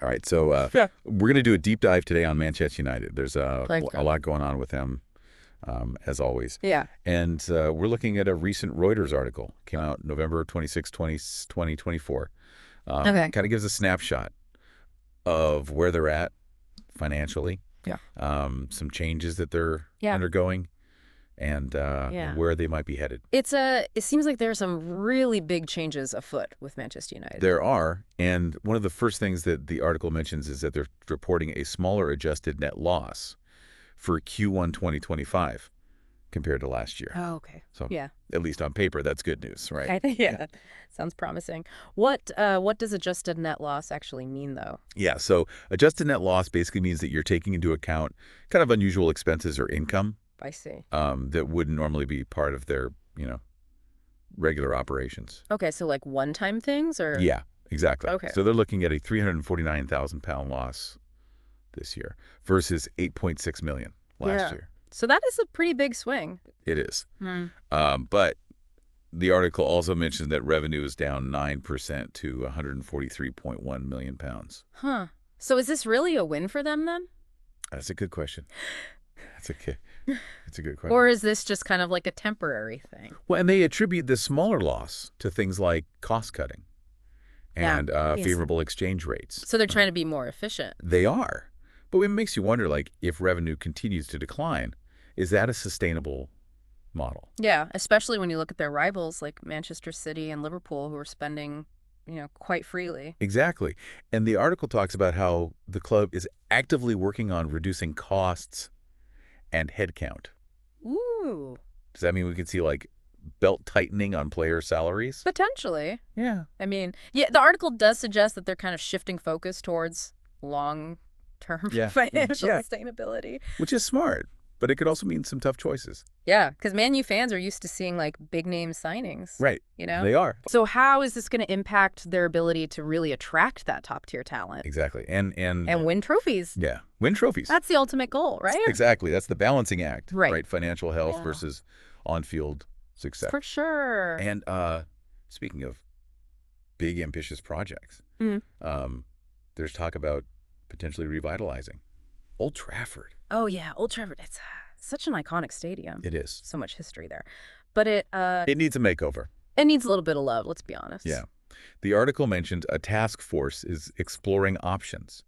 All right, so Yeah. we're going to do a deep dive today on Manchester United. There's Like, a lot going on with them, as always. yeah. And we're looking at a recent Reuters article. Came out November 26, 2024. Okay. Kind of gives a snapshot of where they're at financially, Yeah. some changes that they're Yeah. undergoing, and Yeah. where they might be headed. It seems like there are some really big changes afoot with Manchester United. There are, and one of the first things that the article mentions is that they're reporting a smaller adjusted net loss for Q1 2025 compared to last year. Oh, okay. So Yeah. at least on paper, that's good news, right? I think yeah. Sounds promising. What does adjusted net loss actually mean though? Yeah, so adjusted net loss basically means that you're taking into account kind of unusual expenses or income I see. that wouldn't normally be part of their, regular operations. Okay, so like one-time things or Yeah, exactly. Okay. So they're looking at a 349,000 pound loss this year versus 8.6 million last Yeah. year. So that is a pretty big swing. It is. Hmm. But the article also mentions that revenue is down 9% to 143.1 million pounds. Huh. So is this really a win for them then? That's a good question. That's a good question. Or is this just kind of like a temporary thing? Well, and they attribute this smaller loss to things like cost cutting Yeah. and Yes. favorable exchange rates. So they're trying to be more efficient. They are. But it makes you wonder, like, if revenue continues to decline, is that a sustainable model? Yeah, especially when you look at their rivals like Manchester City and Liverpool who are spending, quite freely. Exactly. And the article talks about how the club is actively working on reducing costs and headcount. Ooh, Does that mean we could see, like, belt tightening on player salaries? potentially. Yeah. I mean, yeah, the article does suggest that they're kind of shifting focus towards long-term Yeah. financial Yeah. sustainability. Which is smart, but it could also mean some tough choices. Yeah, because Man U fans are used to seeing like big-name signings. Right. You know? They are. So how is this going to impact their ability to really attract that top-tier talent Exactly. And and win trophies? yeah, win trophies. That's the ultimate goal, right? Exactly. That's the balancing act, Right. Financial health Yeah. versus on-field success. For sure. And speaking of big, ambitious projects, Mhm. there's talk about potentially revitalizing Old Trafford. Oh, yeah, Old Trafford. It's such an iconic stadium. It is. So much history there. But it It needs a makeover. needs a little bit of love, let's be honest. Yeah. The article mentioned a task force is exploring options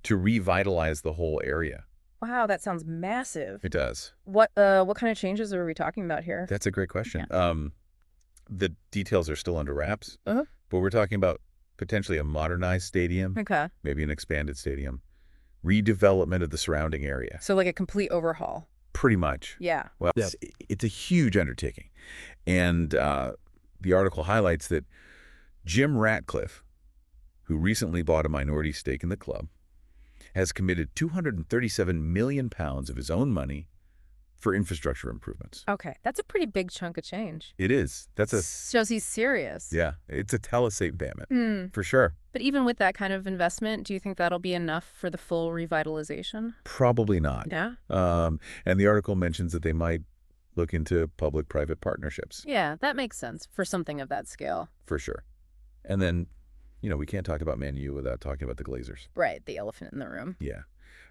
to revitalize the whole area. Wow, that sounds massive. It does. What kind of changes are we talking about here? That's a great question. The details are still under wraps, Uh-huh. but we're talking about potentially a modernized stadium, Okay. maybe an expanded stadium, redevelopment of the surrounding area. So like a complete overhaul. Pretty much. Yeah. Well, it's a huge undertaking. And the article highlights that Jim Ratcliffe, who recently bought a minority stake in the club, has committed 237 million pounds of his own money for infrastructure improvements. Okay. That's a pretty big chunk of change. It is. Shows he's serious. Yeah, it's a telesave payment, Hmm. for sure. But even with that kind of investment, do you think that'll be enough for the full revitalization? Probably not. Yeah. And the article mentions that they might look into public-private partnerships, Yeah, that makes sense for something of that scale. for sure. And then, we can't talk about Man U without talking about the Glazers. Right, the elephant in the room. Yeah.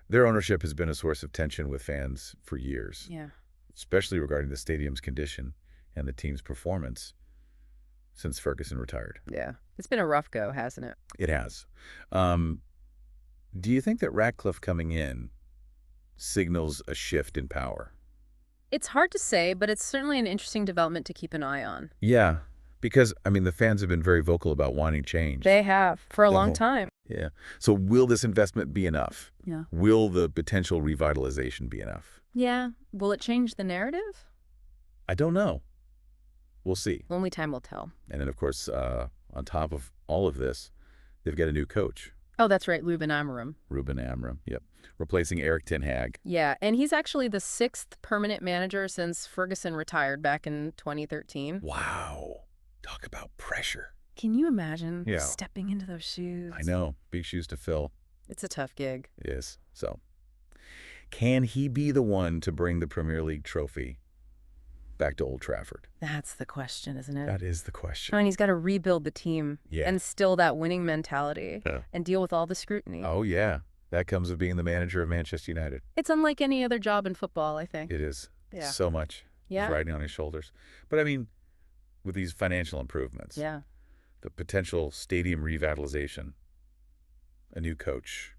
Their ownership has been a source of tension with fans for years, Yeah. especially regarding the stadium's condition and the team's performance since Ferguson retired. Yeah. It's been a rough go, hasn't it? It has. Do you think that Ratcliffe coming in signals a shift in power? It's hard to say, but it's certainly an interesting development to keep an eye on. Yeah, because, the fans have been very vocal about wanting change. They have for a The long whole- time. Yeah. So will this investment be enough? Yeah. Will the potential revitalization be enough? Yeah. Will it change the narrative? I don't know. We'll see. Only time will tell. And then, of course, on top of all of this, they've got a new coach, Oh, that's right, Ruben Amorim. Ruben Amorim. Yep. Replacing Eric Ten Hag. Yeah, and he's actually the 6th permanent manager since Ferguson retired back in 2013. Wow. Talk about pressure. Can you imagine Yeah. stepping into those shoes? I know. Big shoes to fill. It's a tough gig. It is. So, can he be the one to bring the Premier League trophy back to Old Trafford? That's the question, isn't it? That is the question. I mean, he's got to rebuild the team Yeah. and still that winning mentality Yeah. and deal with all the scrutiny. Oh, yeah. That comes with being the manager of Manchester United. It's unlike any other job in football, I think. It is. Yeah. So much. Yeah. It's riding on his shoulders. But I mean, with these financial improvements, Yeah. the potential stadium revitalization, a new coach.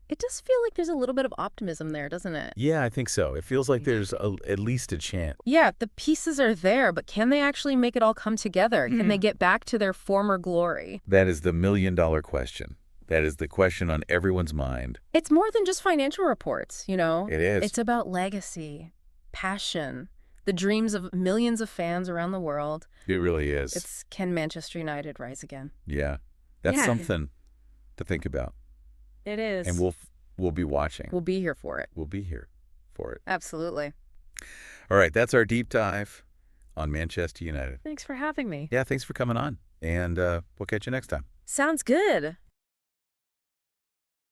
It does feel like there's a little bit of optimism there, doesn't it? Yeah, I think so. It feels like there's at least a chance. Yeah, the pieces are there, but can they actually make it all come together? Can they get back to their former glory? That is the million-dollar question. That is the question on everyone's mind. It's more than just financial reports, you know? It is. It's about legacy, passion, the dreams of millions of fans around the world. It really is. It's can Manchester United rise again? Yeah. That's Yeah. something to think about. It is. And we'll be watching. We'll be here for it. We'll be here for it. Absolutely. All right, that's our deep dive on Manchester United. Thanks for having me. Yeah, thanks for coming on. And we'll catch you next time. Sounds good.